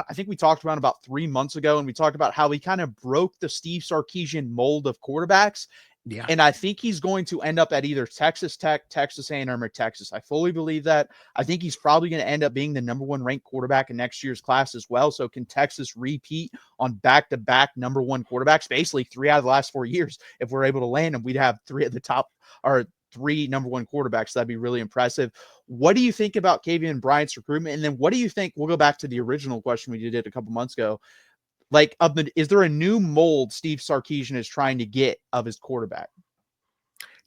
I think we talked about 3 months ago, and we talked about how he kind of broke the Steve Sarkisian mold of quarterbacks. Yeah. And I think he's going to end up at either Texas Tech, Texas A&M, or Texas. I fully believe that. I think he's probably going to end up being the number one ranked quarterback in next year's class as well. So can Texas repeat on back-to-back number one quarterbacks? Basically 3 out of the last 4 years. If we're able to land them, we'd have 3 at the top, or 3 number one quarterbacks. That'd be really impressive. What do you think about Kavian Bryant's recruitment? And then what do you think? We'll go back to the original question we did a couple months ago. Like, is there a new mold Steve Sarkisian is trying to get of his quarterback?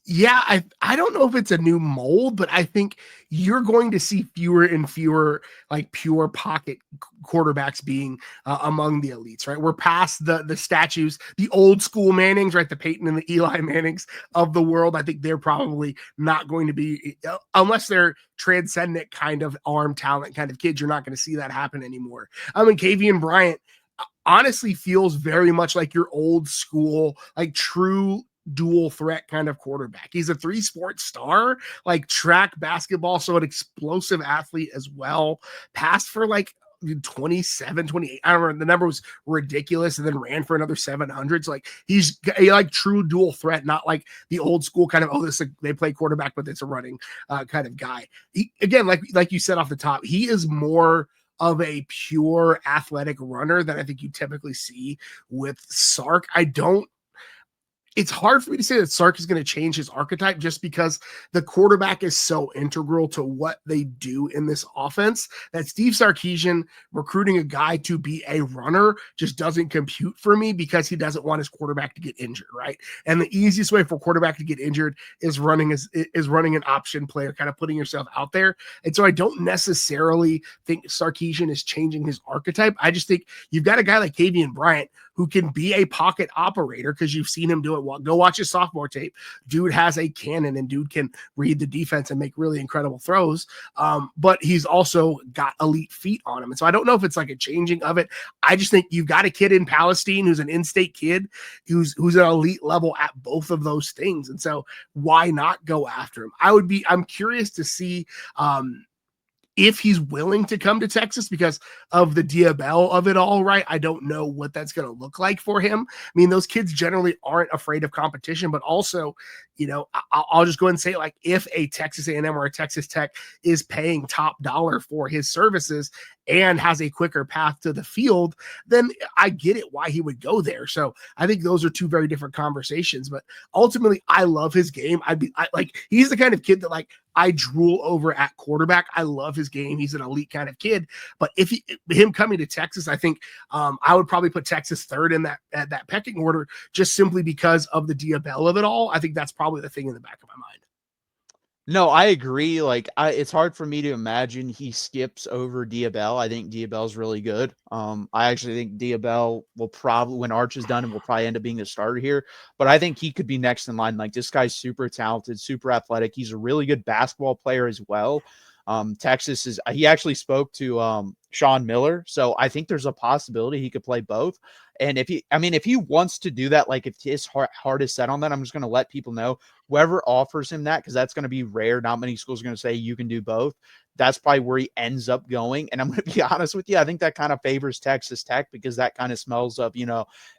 Yeah, I don't know if it's a new mold, but I think you're going to see fewer and fewer like pure pocket quarterbacks being among the elites, right? We're past the statues, the old school Mannings, right? The Peyton and the Eli Mannings of the world. I think they're probably not going to be, unless they're transcendent kind of arm talent kind of kids, you're not going to see that happen anymore. I mean, Kavian Bryant honestly feels very much like your old school, like true dual threat kind of quarterback. He's a 3-sport star, like track, basketball, so an explosive athlete as well. Passed for like 27, 28. I don't remember. The number was ridiculous, and then ran for another 700s. Like he's a like true dual threat, not like the old school kind of, they play quarterback, but it's a running kind of guy. He, again, like you said off the top, he is more of a pure athletic runner than I think you typically see with Sark. It's hard for me to say that Sark is going to change his archetype just because the quarterback is so integral to what they do in this offense that Steve Sarkisian recruiting a guy to be a runner just doesn't compute for me because he doesn't want his quarterback to get injured, right? And the easiest way for a quarterback to get injured is running an option player, kind of putting yourself out there. And so I don't necessarily think Sarkisian is changing his archetype. I just think you've got a guy like Kavian Bryant who can be a pocket operator because you've seen him do it well. Go watch his sophomore tape. Dude has a cannon and dude can read the defense and make really incredible throws. But he's also got elite feet on him. And so I don't know if it's like a changing of it. I just think you've got a kid in Palestine who's an in-state kid who's an elite level at both of those things. And so why not go after him? I'm curious to see if he's willing to come to Texas because of the Diabell of it all, right? I don't know what that's going to look like for him. I mean, those kids generally aren't afraid of competition, but also, I'll just go ahead and say, like, if a Texas A&M or a Texas Tech is paying top dollar for his services and has a quicker path to the field, then I get it why he would go there. So I think those are two very different conversations, but ultimately I love his game. He's the kind of kid that like I drool over at quarterback. I love his game. He's an elite kind of kid, but him coming to Texas, I think I would probably put Texas third in that pecking order just simply because of the Diabell of it all. I think that's probably the thing in the back of my mind. No, I agree. Like, it's hard for me to imagine he skips over Diabell. I think Diabell's really good. I actually think Diabell will probably, when Arch is done, and will probably end up being the starter here. But I think he could be next in line. Like, this guy's super talented, super athletic. He's a really good basketball player as well. He actually spoke to Sean Miller, so I think there's a possibility he could play both. And if he wants to do that, like if his heart is set on that, I'm just going to let people know, whoever offers him that, because that's going to be rare. Not many schools are going to say you can do both. That's probably where he ends up going. And I'm going to be honest with you, I think that kind of favors Texas Tech because that kind of smells of,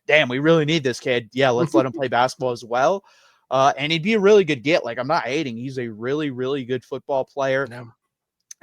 damn, we really need this kid. Yeah, let's let him play basketball as well. And he'd be a really good get. Like, I'm not hating. He's a really, really good football player. Yeah.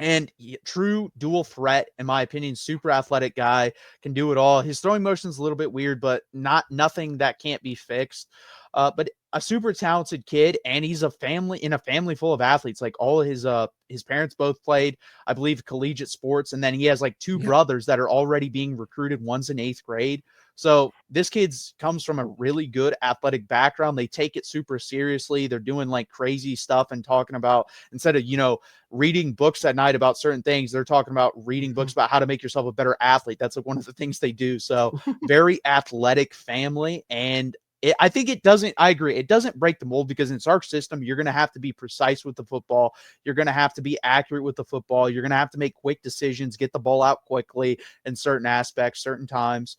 And true dual threat, in my opinion, super athletic guy, can do it all. His throwing motion's a little bit weird, but nothing that can't be fixed. But a super talented kid, and he's in a family full of athletes. Like, all of his parents both played, I believe, collegiate sports, and then he has like 2 brothers that are already being recruited. One's in 8th grade. So this kid's comes from a really good athletic background. They take it super seriously. They're doing like crazy stuff and talking about, instead of, reading books at night about certain things, they're talking about reading books about how to make yourself a better athlete. That's like one of the things they do. So very athletic family. And I agree. It doesn't break the mold because in Sark's system, you're going to have to be precise with the football. You're going to have to be accurate with the football. You're going to have to make quick decisions, get the ball out quickly in certain aspects, certain times.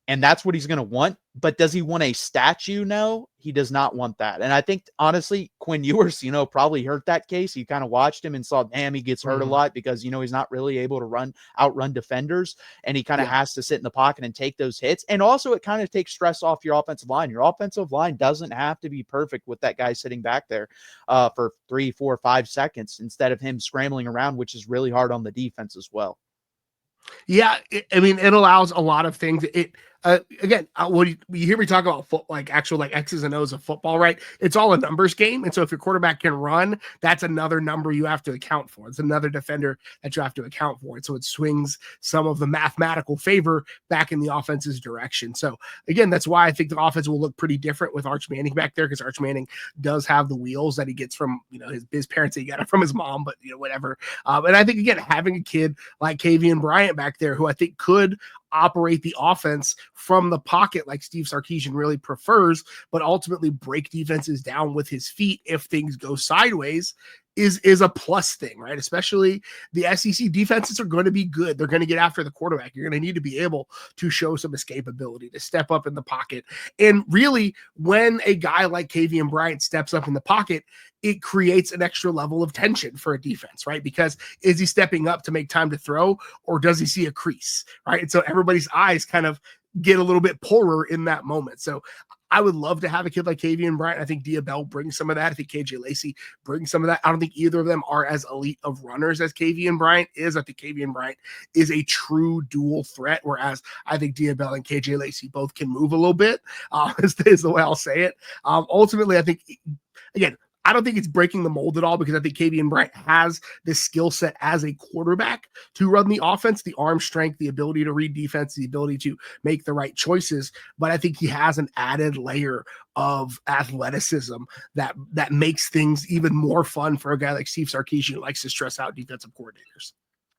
And that's what he's going to want. But does he want a statue? No, he does not want that. And I think, honestly, Quinn Ewers, probably hurt that case. You kind of watched him and saw, damn, he gets hurt a lot because, he's not really able to outrun defenders. And he kind of has to sit in the pocket and take those hits. And also, it kind of takes stress off your offensive line. Your offensive line doesn't have to be perfect with that guy sitting back there for 3, 4, 5 seconds instead of him scrambling around, which is really hard on the defense as well. Yeah, it allows a lot of things. Again, when you hear me talk about actual X's and O's of football, right? It's all a numbers game, and so if your quarterback can run, that's another number you have to account for. It's another defender that you have to account for, and so it swings some of the mathematical favor back in the offense's direction. So again, that's why I think the offense will look pretty different with Arch Manning back there, because Arch Manning does have the wheels that he gets from his parents. He got it from his mom, but whatever. And I think again, having a kid like Kavian Bryant back there, who I think could operate the offense from the pocket like Steve Sarkisian really prefers, but ultimately break defenses down with his feet if things go sideways, is a plus thing, right? Especially the SEC defenses are going to be good. They're going to get after the quarterback. You're going to need to be able to show some escapability, to step up in the pocket. And really, when a guy like Kavian Bryant steps up in the pocket, it creates an extra level of tension for a defense, right? Because is he stepping up to make time to throw, or does he see a crease, right? And so everybody's eyes kind of get a little bit poorer in that moment. So I would love to have a kid like Kavian Bryant. I think Diabell brings some of that. I think KJ Lacey brings some of that. I don't think either of them are as elite of runners as Kavian Bryant is. I think Kavian Bryant is a true dual threat, whereas I think Diabell and KJ Lacey both can move a little bit, is the way I'll say it. Ultimately, I think, again, I don't think it's breaking the mold at all, because I think Kavian Bryant has this skill set as a quarterback to run the offense, the arm strength, the ability to read defense, the ability to make the right choices. But I think he has an added layer of athleticism that makes things even more fun for a guy like Steve Sarkisian, who likes to stress out defensive coordinators.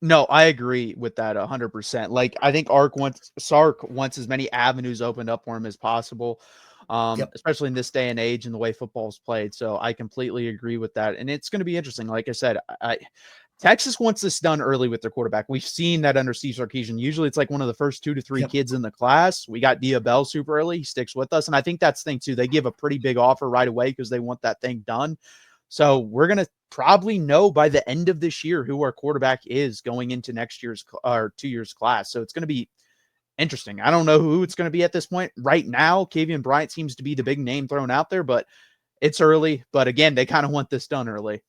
No, I agree with that 100%. Like, I think Sark wants as many avenues opened up for him as possible. Especially in this day and age and the way football's played. So I completely agree with that. And it's going to be interesting. Like I said, Texas wants this done early with their quarterback. We've seen that under Steve Sarkisian. Usually it's like one of the first 2 to 3 kids in the class. We got Diabell super early. He sticks with us. And I think that's the thing too. They give a pretty big offer right away because they want that thing done. So we're going to probably know by the end of this year who our quarterback is going into next year's or 2 years class. So it's going to be interesting. I don't know who it's going to be at this point. Right now, Kavian Bryant seems to be the big name thrown out there, but it's early. But again, they kind of want this done early.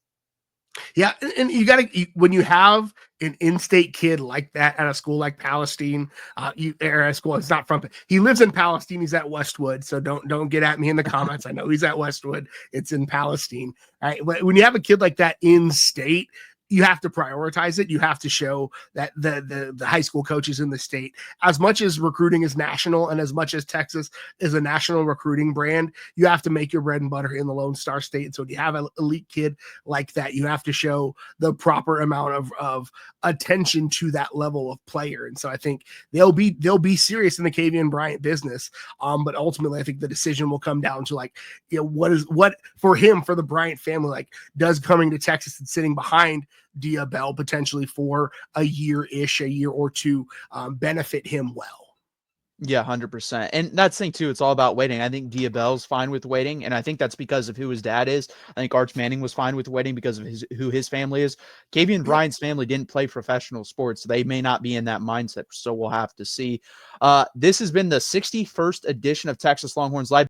Yeah, and you got to, when you have an in-state kid like that at a school like Palestine, or a school, it's not from, he lives in Palestine, he's at Westwood, so don't get at me in the comments. I know he's at Westwood, it's in Palestine. All right, when you have a kid like that in state, you have to prioritize it. You have to show that the high school coaches in the state, as much as recruiting is national and as much as Texas is a national recruiting brand, you have to make your bread and butter in the Lone Star State. So when you have an elite kid like that, you have to show the proper amount of attention to that level of player. And so I think they'll be serious in the Kavian Bryant business. But ultimately, I think the decision will come down to, like, what for him, for the Bryant family, like, does coming to Texas and sitting behind Diabell potentially for a year or two benefit him well. Yeah, 100%. And that's the thing too. It's all about waiting. I think Diabell's fine with waiting, and I think that's because of who his dad is. I think Arch Manning was fine with waiting because of who his family is. Kavian Bryant's family didn't play professional sports. So they may not be in that mindset. So we'll have to see. This has been the 61st edition of Texas Longhorns Live.